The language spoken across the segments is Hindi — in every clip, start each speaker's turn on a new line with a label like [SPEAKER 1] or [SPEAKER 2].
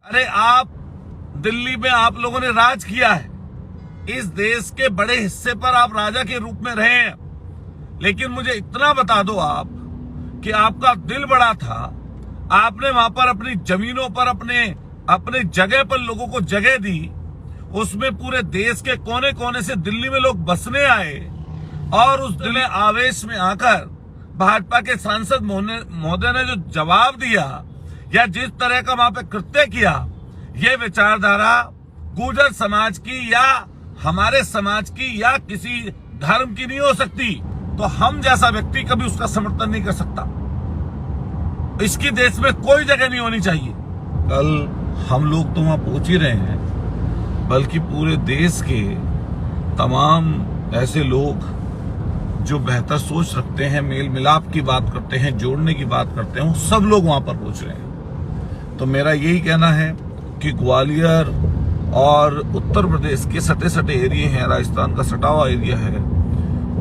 [SPEAKER 1] अरे आप दिल्ली में आप लोगों ने राज किया है, इस देश के बड़े हिस्से पर आप राजा के रूप में रहे हैं, लेकिन मुझे इतना बता दो आप कि आपका दिल बड़ा था। आपने वहां पर अपनी जमीनों पर अपने जगह पर लोगों को जगह दी, उसमें पूरे देश के कोने कोने से दिल्ली में लोग बसने आए और उस दिल आवेश में आकर भाजपा के सांसद महोदय ने जो जवाब दिया या जिस तरह का वहां पे कृत्य किया, ये विचारधारा गुर्जर समाज की या हमारे समाज की या किसी धर्म की नहीं हो सकती। तो हम जैसा व्यक्ति कभी उसका समर्थन नहीं कर सकता। इसकी देश में कोई जगह नहीं होनी चाहिए। कल हम लोग तो वहां पहुंच ही रहे हैं, बल्कि पूरे देश के तमाम ऐसे लोग जो बेहतर सोच रखते हैं, मेल मिलाप की बात करते हैं, जोड़ने की बात करते हैं, वो सब लोग वहां पर पहुंच रहे हैं। तो मेरा यही कहना है कि ग्वालियर और उत्तर प्रदेश के सटे सटे एरिया हैं, राजस्थान का सटा हुआ एरिया है,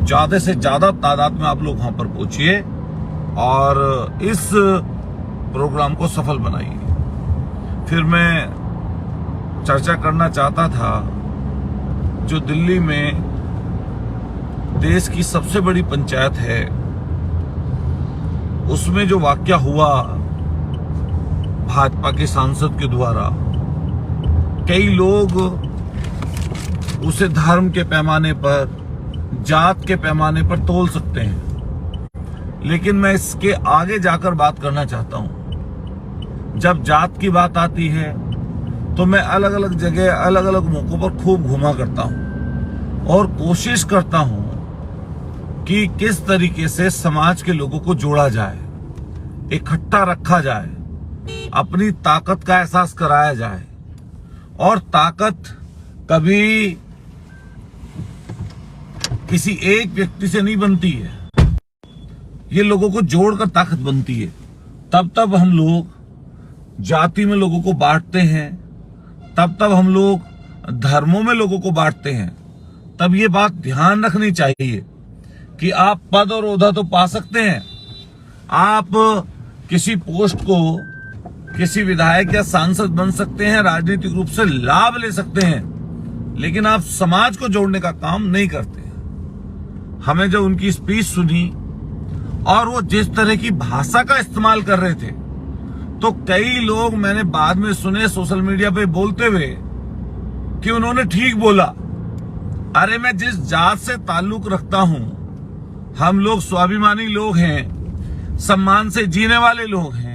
[SPEAKER 1] ज्यादा से ज्यादा तादाद में आप लोग वहां पर पहुंचिए और इस प्रोग्राम को सफल बनाइए। फिर मैं चर्चा करना चाहता था, जो दिल्ली में देश की सबसे बड़ी पंचायत है, उसमें जो वाकया हुआ भाजपा के सांसद के द्वारा, कई लोग उसे धर्म के पैमाने पर, जात के पैमाने पर तोल सकते हैं, लेकिन मैं इसके आगे जाकर बात करना चाहता हूं। जब जात की बात आती है तो मैं अलग अलग जगह अलग अलग मौकों पर खूब घुमा करता हूं और कोशिश करता हूं कि किस तरीके से समाज के लोगों को जोड़ा जाए, इकट्ठा रखा जाए, अपनी ताकत का एहसास कराया जाए। और ताकत कभी किसी एक व्यक्ति से नहीं बनती है, ये लोगों को जोड़कर ताकत बनती है। तब हम लोग जाति में लोगों को बांटते हैं, तब हम लोग धर्मों में लोगों को बांटते हैं। तब ये बात ध्यान रखनी चाहिए कि आप पद और ओहदा तो पा सकते हैं, आप किसी पोस्ट को, किसी विधायक या सांसद बन सकते हैं, राजनीतिक रूप से लाभ ले सकते हैं, लेकिन आप समाज को जोड़ने का काम नहीं करते। हमें जब उनकी स्पीच सुनी और वो जिस तरह की भाषा का इस्तेमाल कर रहे थे, तो कई लोग मैंने बाद में सुने सोशल मीडिया पे बोलते हुए कि उन्होंने ठीक बोला। अरे मैं जिस जात से ताल्लुक रखता हूं, हम लोग स्वाभिमानी लोग हैं, सम्मान से जीने वाले लोग हैं,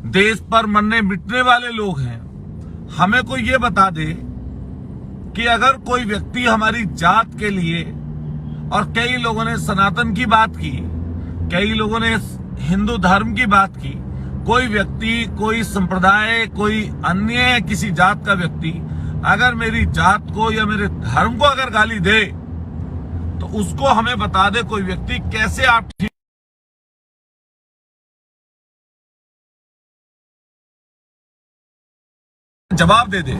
[SPEAKER 1] देश पर मरने मिटने वाले लोग हैं। हमें कोई ये बता दे कि अगर कोई व्यक्ति हमारी जात के लिए, और कई लोगों ने सनातन की बात की, कई लोगों ने हिंदू धर्म की बात की, कोई व्यक्ति, कोई संप्रदाय, कोई अन्य किसी जात का व्यक्ति अगर मेरी जात को या मेरे धर्म को अगर गाली दे, तो उसको हमें बता दे कोई व्यक्ति, कैसे आप ठीक जवाब दे दे।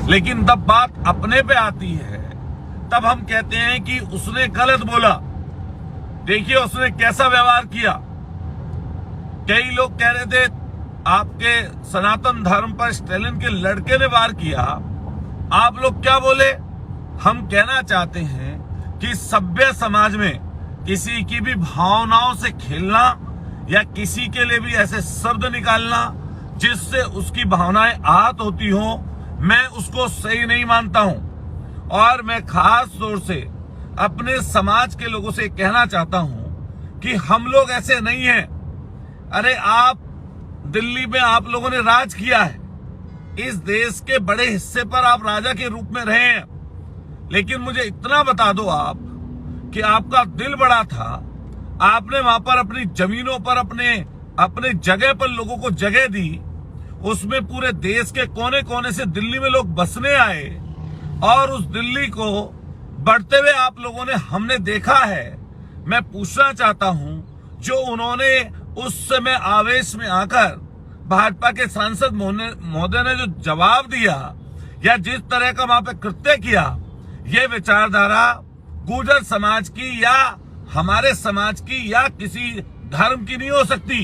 [SPEAKER 1] लेकिन तब बात अपने पे आती है, तब हम कहते हैं कि उसने गलत बोला। देखिए उसने कैसा व्यवहार किया। कई लोग कह रहे थे आपके सनातन धर्म पर स्टालिन के लड़के ने वार किया, आप लोग क्या बोले? हम कहना चाहते हैं कि सभ्य समाज में किसी की भी भावनाओं से खेलना या किसी के लिए भी ऐसे शब्द निकालना जिससे उसकी भावनाएं आहत होती हो, मैं उसको सही नहीं मानता हूं। और मैं खास तौर से अपने समाज के लोगों से कहना चाहता हूं कि हम लोग ऐसे नहीं हैं। अरे आप दिल्ली में आप लोगों ने राज किया है, इस देश के बड़े हिस्से पर आप राजा के रूप में रहे हैं, लेकिन मुझे इतना बता दो आप कि आपका दिल बड़ा था। आपने वहां पर अपनी जमीनों पर अपने जगह पर लोगों को जगह दी, उसमें पूरे देश के कोने कोने से दिल्ली में लोग बसने आए और उस दिल्ली को बढ़ते हुए आप लोगों ने, हमने देखा है। मैं पूछना चाहता हूं, जो उन्होंने उस समय आवेश में आकर भाजपा के सांसद महोदय ने जो जवाब दिया या जिस तरह का वहां पे कृत्य किया, ये विचारधारा गुर्जर समाज की या हमारे समाज की या किसी धर्म की नहीं हो सकती।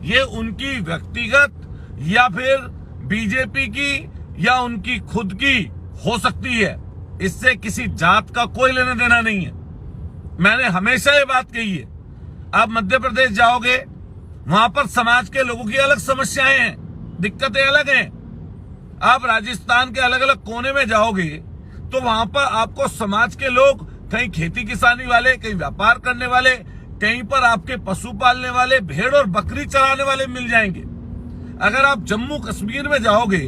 [SPEAKER 1] ये उनकी व्यक्तिगत या फिर बीजेपी की या उनकी खुद की हो सकती है, इससे किसी जात का कोई लेना देना नहीं है। मैंने हमेशा ये बात कही है। आप मध्य प्रदेश जाओगे, वहां पर समाज के लोगों की अलग समस्याएं हैं, दिक्कतें अलग हैं। आप राजस्थान के अलग अलग कोने में जाओगे तो वहां पर आपको समाज के लोग, कहीं खेती किसानी वाले, कहीं व्यापार करने वाले, कहीं पर आपके पशु पालने वाले, भेड़ और बकरी चराने वाले मिल जाएंगे। अगर आप जम्मू कश्मीर में जाओगे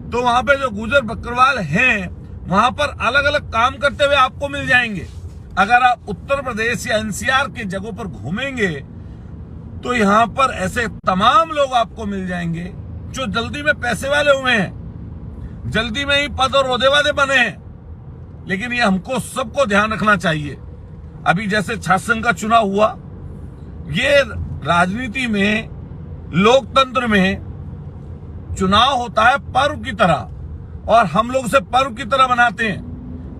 [SPEAKER 1] तो वहां पे जो गुजर बकरवाल हैं, वहां पर अलग अलग काम करते हुए आपको मिल जाएंगे। अगर आप उत्तर प्रदेश या एनसीआर की जगहों पर घूमेंगे तो यहां पर ऐसे तमाम लोग आपको मिल जाएंगे जो जल्दी में पैसे वाले हुए हैं, जल्दी में ही पद और ओहदे वाले बने हैं। लेकिन ये हमको सबको ध्यान रखना चाहिए। अभी जैसे छात्र संघ का चुनाव हुआ, ये राजनीति में, लोकतंत्र में चुनाव होता है पर्व की तरह, और हम लोग उसे पर्व की तरह बनाते हैं।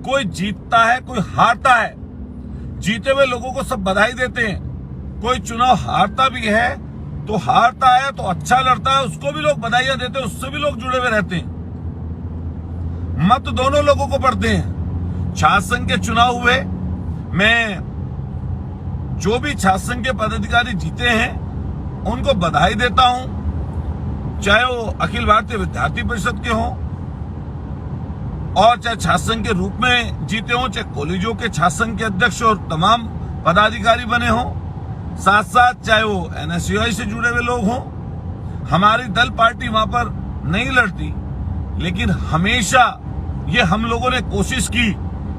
[SPEAKER 1] कोई जीतता है, कोई हारता है, जीते हुए लोगों को सब बधाई देते हैं। कोई चुनाव हारता भी है तो हारता है तो अच्छा लड़ता है, उसको भी लोग बधाइयां देते हैं, उससे भी लोग जुड़े हुए रहते हैं। मत दोनों लोगों को पड़ते हैं। छात्र संघ के चुनाव हुए, मैं जो भी छात्र संघ के पदाधिकारी जीते हैं उनको बधाई देता हूं, चाहे वो अखिल भारतीय विद्यार्थी परिषद के हों और चाहे छात्र संघ के रूप में जीते हों, चाहे कॉलेजों के छात्र संघ के अध्यक्ष और तमाम पदाधिकारी बने हों, साथ साथ चाहे वो एनएसयूआई से जुड़े हुए लोग हों। हमारी दल पार्टी वहां पर नहीं लड़ती, लेकिन हमेशा ये हम लोगों ने कोशिश की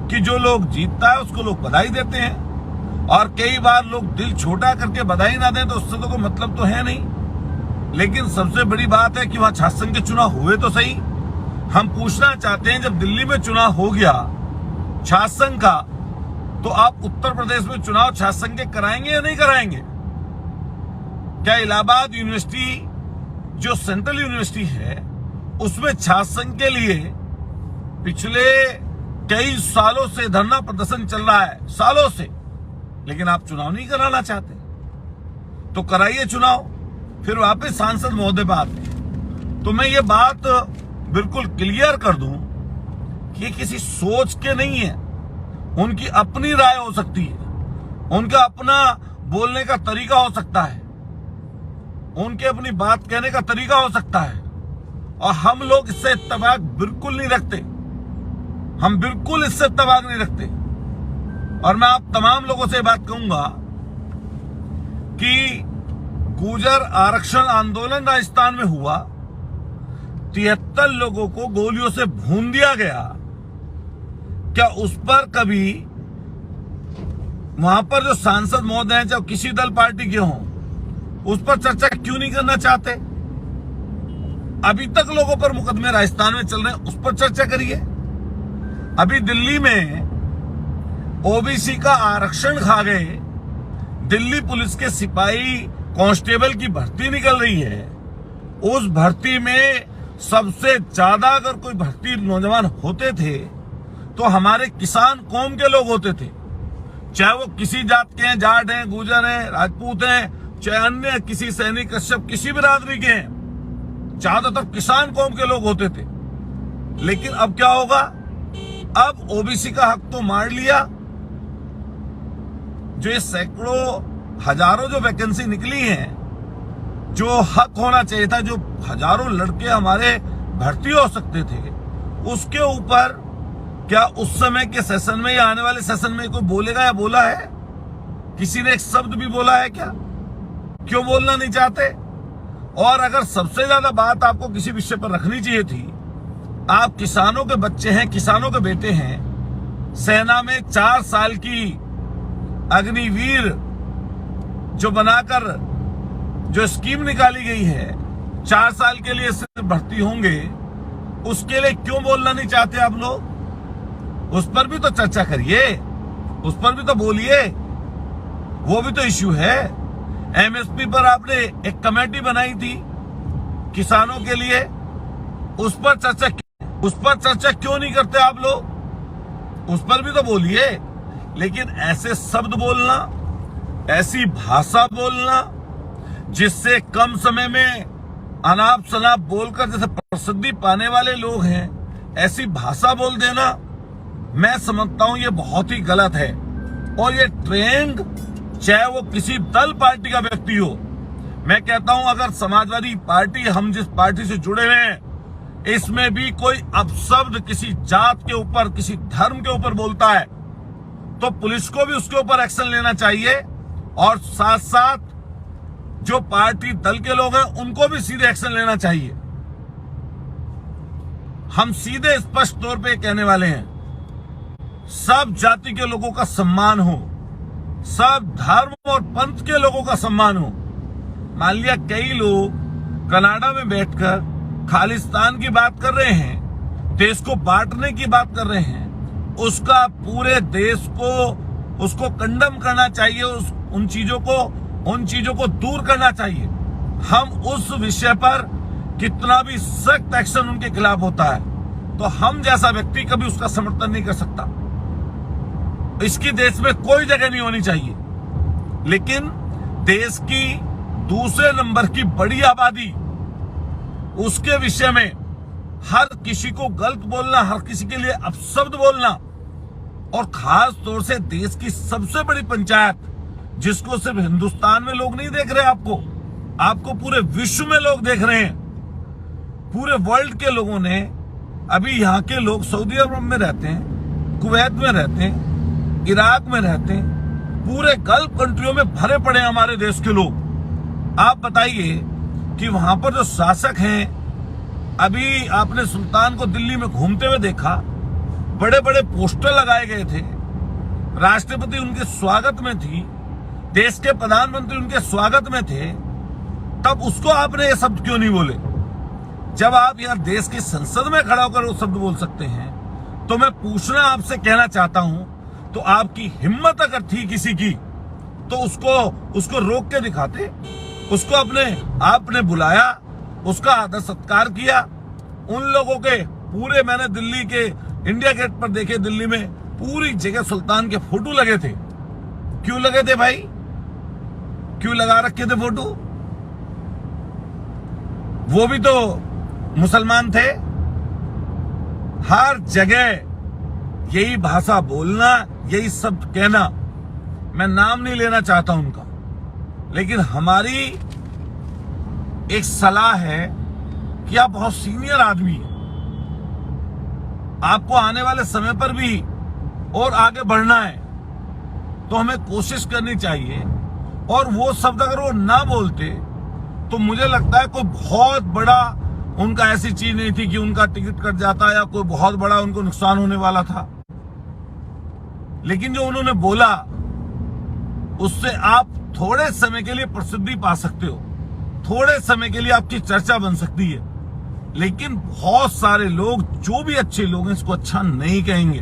[SPEAKER 1] कि जो लोग जीतता है उसको लोग बधाई देते हैं। और कई बार लोग दिल छोटा करके बधाई ना दें तो उससे तो कोई मतलब तो है नहीं। लेकिन सबसे बड़ी बात है कि वहां छात्र संघ के चुनाव हुए तो सही। हम पूछना चाहते हैं, जब दिल्ली में चुनाव हो गया छात्र संघ का, तो आप उत्तर प्रदेश में चुनाव छात्र संघ के कराएंगे या नहीं कराएंगे? क्या इलाहाबाद यूनिवर्सिटी जो सेंट्रल यूनिवर्सिटी है उसमें छात्र संघ के लिए पिछले कई सालों से धरना प्रदर्शन चल रहा है, सालों से, लेकिन आप चुनाव नहीं कराना चाहते? तो कराइए चुनाव, फिर वापस सांसद महोदय पे आते हैं। तो मैं ये बात बिल्कुल क्लियर कर दूं कि ये किसी सोच के नहीं है, उनकी अपनी राय हो सकती है, उनका अपना बोलने का तरीका हो सकता है, उनके अपनी बात कहने का तरीका हो सकता है, और हम लोग इससे इत्तेफाक बिल्कुल नहीं रखते। हम बिल्कुल इससे इत्तेफाक नहीं रखते। और मैं आप तमाम लोगों से बात कहूंगा कि गुर्जर आरक्षण आंदोलन राजस्थान में हुआ, 73 लोगों को गोलियों से भून दिया गया। क्या उस पर कभी वहां पर जो सांसद महोदय हैं, चाहे किसी दल पार्टी के हों, उस पर चर्चा क्यों नहीं करना चाहते? अभी तक लोगों पर मुकदमे राजस्थान में चल रहे हैं, उस पर चर्चा करिए। अभी दिल्ली में ओबीसी का आरक्षण खा गए, दिल्ली पुलिस के सिपाही कांस्टेबल की भर्ती निकल रही है। उस भर्ती में सबसे ज्यादा अगर कोई भर्ती नौजवान होते थे तो हमारे किसान कौम के लोग होते थे, चाहे वो किसी जात के हैं, जाट हैं, गुर्जर हैं, राजपूत हैं, चाहे अन्य किसी सैनिक कश्यप किसी बिरादरी के हैं, ज्यादातर किसान कौम के लोग होते थे। लेकिन अब क्या होगा? अब ओबीसी का हक तो मार लिया। जो ये सैकड़ों हजारों जो वैकेंसी निकली हैं, जो हक होना चाहिए था, जो हजारों लड़के हमारे भर्ती हो सकते थे, उसके ऊपर क्या उस समय के सेशन में या आने वाले सेशन में कोई बोलेगा या बोला है? किसी ने एक शब्द भी बोला है क्या? क्यों बोलना नहीं चाहते? और अगर सबसे ज्यादा बात आपको किसी विषय पर रखनी चाहिए थी, आप किसानों के बच्चे हैं, किसानों के बेटे हैं, सेना में 4 साल की अग्निवीर जो बनाकर जो स्कीम निकाली गई है, 4 साल के लिए सिर्फ भर्ती होंगे, उसके लिए क्यों बोलना नहीं चाहते आप लोग? उस पर भी तो चर्चा करिए, उस पर भी तो बोलिए, वो भी तो इश्यू है। एमएसपी पर आपने एक कमेटी बनाई थी किसानों के लिए, उस पर चर्चा क्यों नहीं करते आप लोग? उस पर भी तो बोलिए। लेकिन ऐसे शब्द बोलना, ऐसी भाषा बोलना जिससे कम समय में अनाप शनाप बोलकर जैसे प्रसिद्धि पाने वाले लोग हैं ऐसी भाषा बोल देना, मैं समझता हूं ये बहुत ही गलत है। और ये ट्रेंड चाहे वो किसी दल पार्टी का व्यक्ति हो, मैं कहता हूं अगर समाजवादी पार्टी, हम जिस पार्टी से जुड़े हुए हैं, इसमें भी कोई अपशब्द किसी जात के ऊपर, किसी धर्म के ऊपर बोलता है तो पुलिस को भी उसके ऊपर एक्शन लेना चाहिए, और साथ साथ जो पार्टी दल के लोग हैं उनको भी सीधे एक्शन लेना चाहिए। हम सीधे स्पष्ट तौर पे कहने वाले हैं, सब जाति के लोगों का सम्मान हो, सब धर्म और पंथ के लोगों का सम्मान हो। मान लिया कई लोग कनाडा में बैठकर खालिस्तान की बात कर रहे हैं, देश को बांटने की बात कर रहे हैं, उसका पूरे देश को उसको कंडम करना चाहिए, उन चीजों को दूर करना चाहिए। हम उस विषय पर कितना भी सख्त एक्शन उनके खिलाफ होता है तो हम जैसा व्यक्ति कभी उसका समर्थन नहीं कर सकता। इसकी देश में कोई जगह नहीं होनी चाहिए। लेकिन देश की दूसरे नंबर की बड़ी आबादी, उसके विषय में हर किसी को गलत बोलना, हर किसी के लिए अपशब्द बोलना, और खास तौर से देश की सबसे बड़ी पंचायत जिसको सिर्फ हिंदुस्तान में लोग नहीं देख रहे, आपको पूरे विश्व में लोग देख रहे हैं। पूरे वर्ल्ड के लोगों ने, अभी यहाँ के लोग सऊदी अरब में रहते हैं, कुवैत में रहते हैं, इराक में रहते हैं, पूरे गल्फ कंट्रियों में भरे पड़े हैं हमारे देश के लोग। आप बताइए कि वहां पर जो शासक हैं, अभी आपने सुल्तान को दिल्ली में घूमते हुए देखा, बड़े बड़े पोस्टर लगाए गए थे, राष्ट्रपति उनके स्वागत में थी, देश के प्रधानमंत्री उनके स्वागत में थे, तब उसको आपने ये शब्द क्यों नहीं बोले? जब आप यहाँ देश की संसद में खड़ा होकर वो शब्द बोल सकते हैं, तो मैं पूछना आपसे कहना चाहता हूं, तो आपकी हिम्मत अगर थी किसी की तो उसको रोक के दिखाते। उसको आपने बुलाया, उसका आदर सत्कार किया। उन लोगों के पूरे, मैंने दिल्ली के इंडिया गेट पर देखे, दिल्ली में पूरी जगह सुल्तान के फोटो लगे थे। क्यों लगे थे भाई? क्यों लगा रखे थे फोटो? वो भी तो मुसलमान थे। हर जगह यही भाषा बोलना, यही शब्द कहना, मैं नाम नहीं लेना चाहता उनका, लेकिन हमारी एक सलाह है कि आप बहुत सीनियर आदमी हैं, आपको आने वाले समय पर भी और आगे बढ़ना है, तो हमें कोशिश करनी चाहिए। और वो शब्द अगर वो ना बोलते तो मुझे लगता है कोई बहुत बड़ा उनका ऐसी चीज नहीं थी कि उनका टिकट कट जाता या कोई बहुत बड़ा उनको नुकसान होने वाला था। लेकिन जो उन्होंने बोला, उससे आप थोड़े समय के लिए प्रसिद्धि पा सकते हो, थोड़े समय के लिए आपकी चर्चा बन सकती है, लेकिन बहुत सारे लोग, जो भी अच्छे लोग हैं, इसको अच्छा नहीं कहेंगे।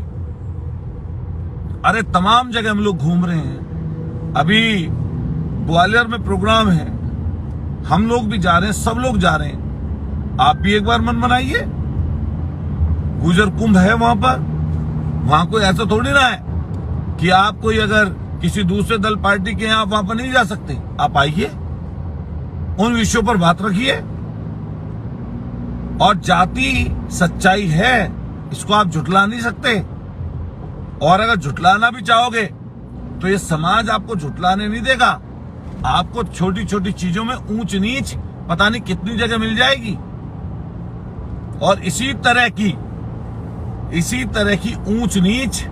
[SPEAKER 1] अरे तमाम जगह हम लोग घूम रहे हैं, अभी ग्वालियर में प्रोग्राम है, हम लोग भी जा रहे हैं, सब लोग जा रहे हैं। आप भी एक बार मन बनाइए, गुजर कुंभ है वहां पर। वहां कोई ऐसा थोड़ी ना है कि आप कोई अगर किसी दूसरे दल पार्टी के यहाँ वहां पर नहीं जा सकते। आप आइए, उन विषयों पर बात रखिए। और जाति सच्चाई है, इसको आप झुटला नहीं सकते। और अगर झुटलाना भी चाहोगे तो ये समाज आपको झुटलाने नहीं देगा। आपको छोटी छोटी चीजों में ऊंच नीच पता नहीं कितनी जगह मिल जाएगी। और इसी तरह की ऊंच नीच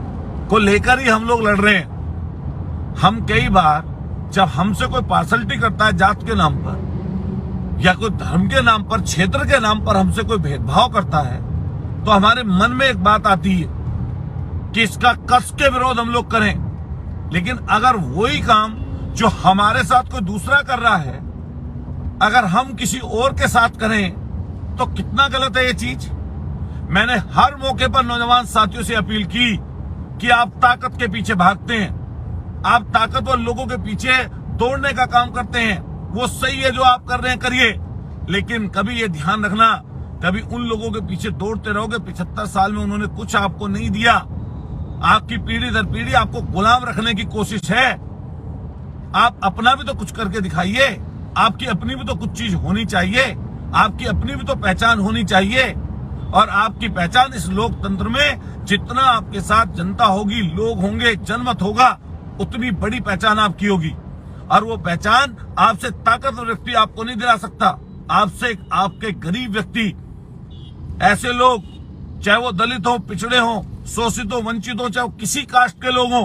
[SPEAKER 1] को लेकर ही हम लोग लड़ रहे हैं। हम कई बार, जब हमसे कोई पार्शलिटी करता है जात के नाम पर या कोई धर्म के नाम पर, क्षेत्र के नाम पर हमसे कोई भेदभाव करता है, तो हमारे मन में एक बात आती है कि इसका कस के विरोध हम लोग करें। लेकिन अगर वही काम जो हमारे साथ कोई दूसरा कर रहा है, अगर हम किसी और के साथ करें, तो कितना गलत है ये चीज। मैंने हर मौके पर नौजवान साथियों से अपील की कि आप ताकत के पीछे भागते हैं, आप ताकतवर लोगों के पीछे दौड़ने का काम करते हैं। वो सही है जो आप कर रहे हैं, करिए, लेकिन कभी ये ध्यान रखना, कभी उन लोगों के पीछे दौड़ते रहोगे। 75 साल में उन्होंने कुछ आपको नहीं दिया, आपकी पीढ़ी दर पीढ़ी आपको गुलाम रखने की कोशिश है। आप अपना भी तो कुछ करके दिखाइए, आपकी अपनी भी तो कुछ चीज होनी चाहिए। आपकी अपनी भी तो पहचान होनी चाहिए। और आपकी पहचान इस लोकतंत्र में जितना आपके साथ जनता होगी, लोग होंगे, जनमत होगा, उतनी बड़ी पहचान आपकी होगी। और वो पहचान आपसे ताकतवर व्यक्ति आपको नहीं दिला सकता। आपसे आपके गरीब व्यक्ति, ऐसे लोग, चाहे वो दलित हो, पिछड़े हो, शोषित हो, वंचित हो, चाहे वो किसी कास्ट के लोग हो,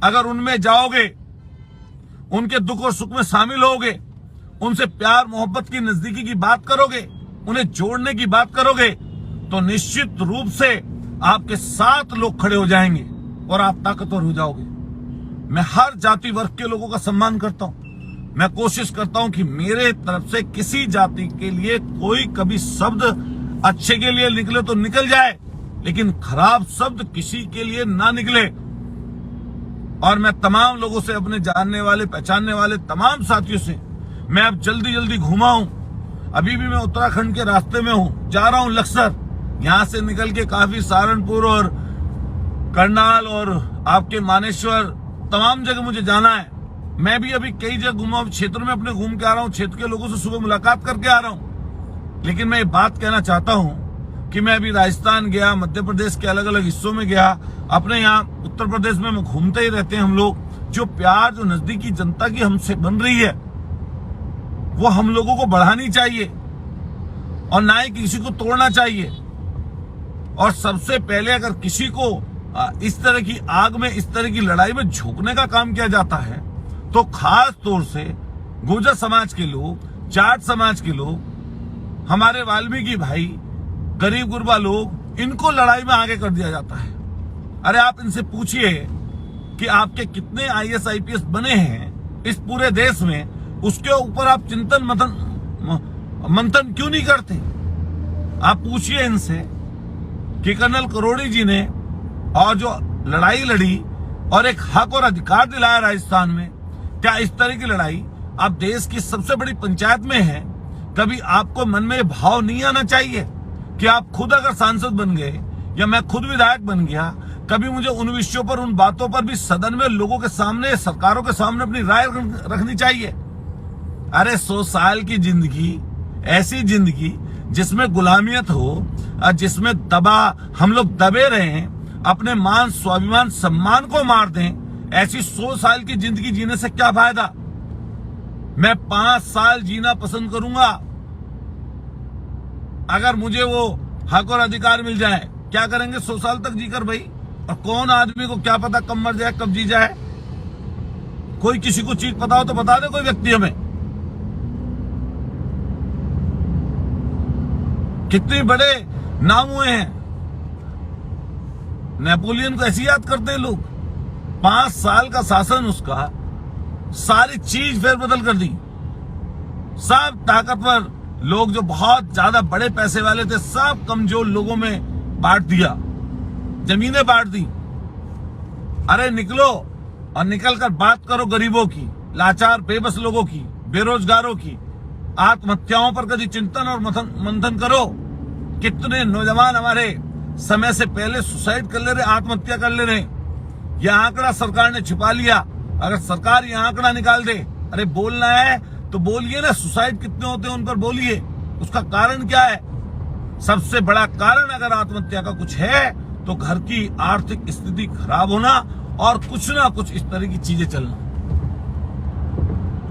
[SPEAKER 1] अगर उनमें जाओगे, उनके दुख और सुख में शामिल होगे, उनसे प्यार मोहब्बत की नजदीकी की बात करोगे, उन्हें जोड़ने की बात करोगे, तो निश्चित रूप से आपके साथ लोग खड़े हो जाएंगे और आप ताकतवर हो जाओगे। मैं हर जाति वर्ग के लोगों का सम्मान करता हूं। मैं कोशिश करता हूं कि मेरे तरफ से किसी जाति के लिए कोई कभी शब्द अच्छे के लिए निकले तो निकल जाए, लेकिन खराब शब्द किसी के लिए ना निकले। और मैं तमाम लोगों से, अपने जानने वाले, पहचानने वाले तमाम साथियों से मैं अब जल्दी घूमा हूं। अभी भी मैं उत्तराखंड के रास्ते में हूं, जा रहा हूं लक्सर। यहां से निकल के काफी सहारनपुर और करनाल और आपके मानेश्वर, तमाम जगह मुझे जाना है। मैं भी अभी कई जगह घूमा, क्षेत्र में अपने घूम के आ रहा हूं, क्षेत्र के लोगों से सुबह मुलाकात करके आ रहा हूं। लेकिन मैं ये बात कहना चाहता हूं कि मैं अभी राजस्थान गया, मध्य प्रदेश के अलग अलग हिस्सों में गया, अपने यहाँ उत्तर प्रदेश में घूमते ही रहते हैं हम लोग। जो प्यार, जो नजदीकी जनता की हमसे बन रही है, वो हम लोगों को बढ़ानी चाहिए और ना ही किसी को तोड़ना चाहिए। और सबसे पहले अगर किसी को इस तरह की आग में, इस तरह की लड़ाई में झोंकने का काम किया जाता है, तो खास तौर से गुर्जर समाज के लोग, जाट समाज के लोग, हमारे वाल्मीकि भाई, गरीब गुरबा लोग, इनको लड़ाई में आगे कर दिया जाता है। अरे आप इनसे पूछिए कि आपके कितने IAS IPS बने हैं इस पूरे देश में, उसके ऊपर आप चिंतन मंथन क्यों नहीं करते? आप पूछिए इनसे कि कर्नल करोड़ी जी ने और जो लड़ाई लड़ी और एक हक और अधिकार दिलाया राजस्थान में, क्या इस तरह की लड़ाई आप देश की सबसे बड़ी पंचायत में है? कभी आपको मन में भाव नहीं आना चाहिए कि आप खुद अगर सांसद बन गए या मैं खुद विधायक बन गया, कभी मुझे उन विषयों पर, उन बातों पर भी सदन में लोगों के सामने, सरकारों के सामने अपनी राय रखनी चाहिए। अरे 100 साल की जिंदगी, ऐसी जिंदगी जिसमें गुलामियत हो, जिसमें हम लोग दबे रहे, अपने मान, स्वाभिमान, सम्मान को मार दें, ऐसी 100 साल की जिंदगी जीने से क्या फायदा? मैं 5 साल जीना पसंद करूंगा अगर मुझे वो हक और अधिकार मिल जाए। क्या करेंगे 100 साल तक जीकर भाई? और कौन आदमी को क्या पता कब मर जाए, कब जी जाए? कोई किसी को चीज पता हो तो बता दे कोई व्यक्ति हमें। कितने बड़े नाम हुए हैं। नेपोलियन को ऐसी याद करते हैं लोग। 5 साल का शासन उसका, सारी चीज फेरबदल कर दी। सब ताकतवर लोग जो बहुत ज्यादा बड़े पैसे वाले थे, सब कमजोर लोगों में बांट दिया, जमीनें बांट दी। अरे निकलो और निकलकर बात करो गरीबों की, लाचार बेबस लोगों की, बेरोजगारों की, आत्महत्याओं पर कभी चिंतन और मंथन करो। कितने नौजवान हमारे समय से पहले सुसाइड कर ले रहे, आत्महत्या कर ले रहे। यह आंकड़ा सरकार ने छिपा लिया। अगर सरकार यह आंकड़ा निकाल दे, अरे बोलना है तो बोलिए ना, सुसाइड कितने होते हैं उन पर बोलिए, उसका कारण क्या है? सबसे बड़ा कारण अगर आत्महत्या का कुछ है तो घर की आर्थिक स्थिति खराब होना और कुछ ना कुछ इस तरह की चीजें चलना।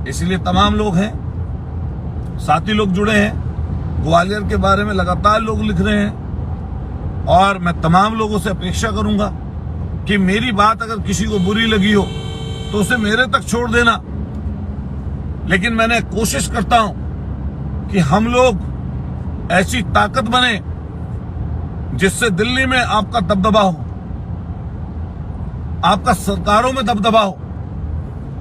[SPEAKER 1] इसलिए तमाम लोग हैं, साथी लोग जुड़े हैं, ग्वालियर के बारे में लगातार लोग लिख रहे हैं। और मैं तमाम लोगों से अपेक्षा करूंगा कि मेरी बात अगर किसी को बुरी लगी हो तो उसे मेरे तक छोड़ देना। लेकिन मैंने कोशिश करता हूं कि हम लोग ऐसी ताकत बने जिससे दिल्ली में आपका दबदबा हो, आपका सरकारों में दबदबा हो,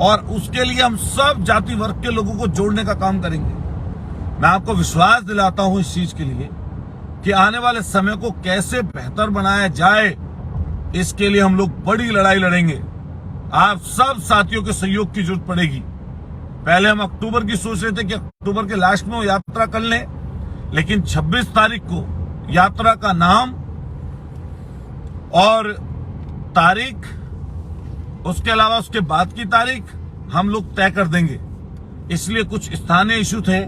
[SPEAKER 1] और उसके लिए हम सब जाति वर्ग के लोगों को जोड़ने का काम करेंगे। मैं आपको विश्वास दिलाता हूं इस चीज के लिए कि आने वाले समय को कैसे बेहतर बनाया जाए, इसके लिए हम लोग बड़ी लड़ाई लड़ेंगे। आप सब साथियों के सहयोग की जरूरत पड़ेगी। पहले हम अक्टूबर की सोच रहे थे कि अक्टूबर के लास्ट में वो यात्रा कर लें, लेकिन 26 तारीख को यात्रा का नाम और तारीख, उसके अलावा उसके बाद की तारीख हम लोग तय कर देंगे। इसलिए कुछ स्थानीय इशू थे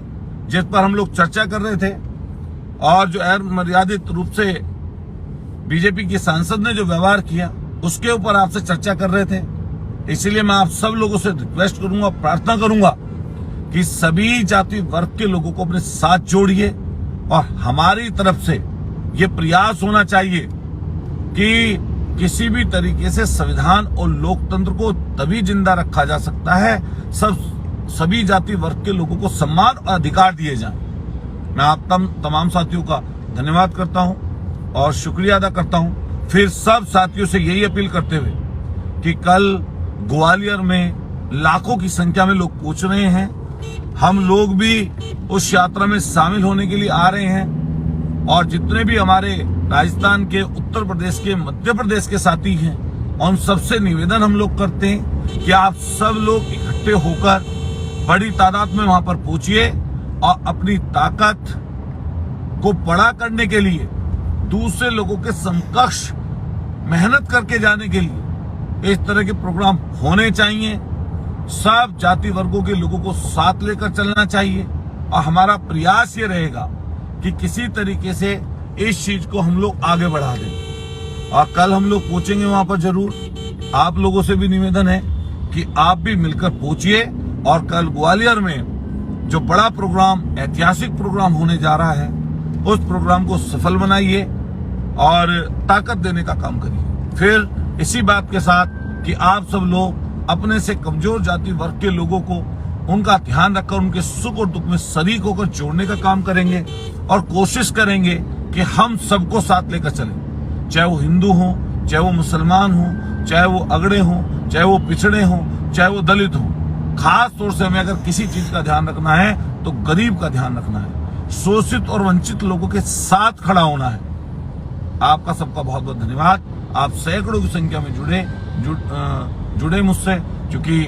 [SPEAKER 1] जिस पर हम लोग चर्चा कर रहे थे और जो गैर मर्यादित रूप से बीजेपी के सांसद ने जो व्यवहार किया उसके ऊपर आपसे चर्चा कर रहे थे। इसलिए मैं आप सब लोगों से रिक्वेस्ट करूंगा, प्रार्थना करूंगा कि सभी जाति वर्ग के लोगों को अपने साथ जोड़िए और हमारी तरफ से ये प्रयास होना चाहिए कि किसी भी तरीके से संविधान और लोकतंत्र को तभी जिंदा रखा जा सकता है सभी जाति वर्ग के लोगों को सम्मान और अधिकार दिए जाएं। मैं आप तमाम साथियों का धन्यवाद करता हूं और शुक्रिया अदा करता हूं। फिर सब साथियों से यही अपील करते हुए कि कल ग्वालियर में लाखों की संख्या में लोग पहुंच रहे हैं, हम लोग भी उस यात्रा में शामिल होने के लिए आ रहे हैं और जितने भी हमारे राजस्थान के, उत्तर प्रदेश के, मध्य प्रदेश के साथी हैं उन सबसे निवेदन हम लोग करते हैं कि आप सब लोग इकट्ठे होकर बड़ी तादाद में वहां पर पहुंचिए और अपनी ताकत को बड़ा करने के लिए दूसरे लोगों के समकक्ष मेहनत करके जाने के लिए इस तरह के प्रोग्राम होने चाहिए। सब जाति वर्गों के लोगों को साथ लेकर चलना चाहिए और हमारा प्रयास ये रहेगा कि किसी तरीके से इस चीज को हम लोग आगे बढ़ा दें और कल हम लोग पहुंचेंगे वहां पर जरूर। आप लोगों से भी निवेदन है कि आप भी मिलकर पहुंचिए और कल ग्वालियर में जो बड़ा प्रोग्राम, ऐतिहासिक प्रोग्राम होने जा रहा है उस प्रोग्राम को सफल बनाइए और ताकत देने का काम करिए। फिर इसी बात के साथ कि आप सब लोग अपने से कमजोर जाति वर्ग के लोगों को उनका ध्यान रखकर उनके सुख और दुख में शरीक होकर जोड़ने का काम करेंगे और कोशिश करेंगे कि हम सबको साथ लेकर चलें, चाहे वो हिंदू हो, चाहे वो मुसलमान हो, चाहे वो अगड़े हो, चाहे वो पिछड़े हो, चाहे वो दलित हो। खास तौर से हमें अगर किसी चीज का ध्यान रखना है तो गरीब का ध्यान रखना है, शोषित और वंचित लोगों के साथ खड़ा होना है। आपका सबका बहुत बहुत धन्यवाद। आप सैकड़ों की संख्या में जुड़े मुझसे, क्योंकि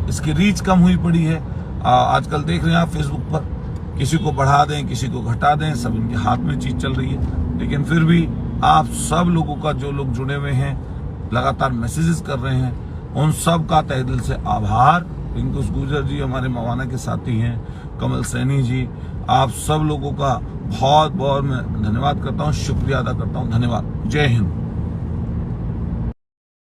[SPEAKER 1] इसकी रीच कम हुई पड़ी है। आजकल देख रहे हैं आप फेसबुक पर, किसी को बढ़ा दें, किसी को घटा दें, सब इनके हाथ में चीज चल रही है। लेकिन फिर भी आप सब लोगों का, जो लोग जुड़े हुए हैं, लगातार मैसेजेस कर रहे हैं, उन सब का तहे दिल से आभार। रिंकू गुर्जर जी हमारे मवाना के साथी हैं, कमल सैनी जी, आप सब लोगों का बहुत बहुत मैं धन्यवाद करता हूँ, शुक्रिया अदा करता हूँ। धन्यवाद। जय हिंद।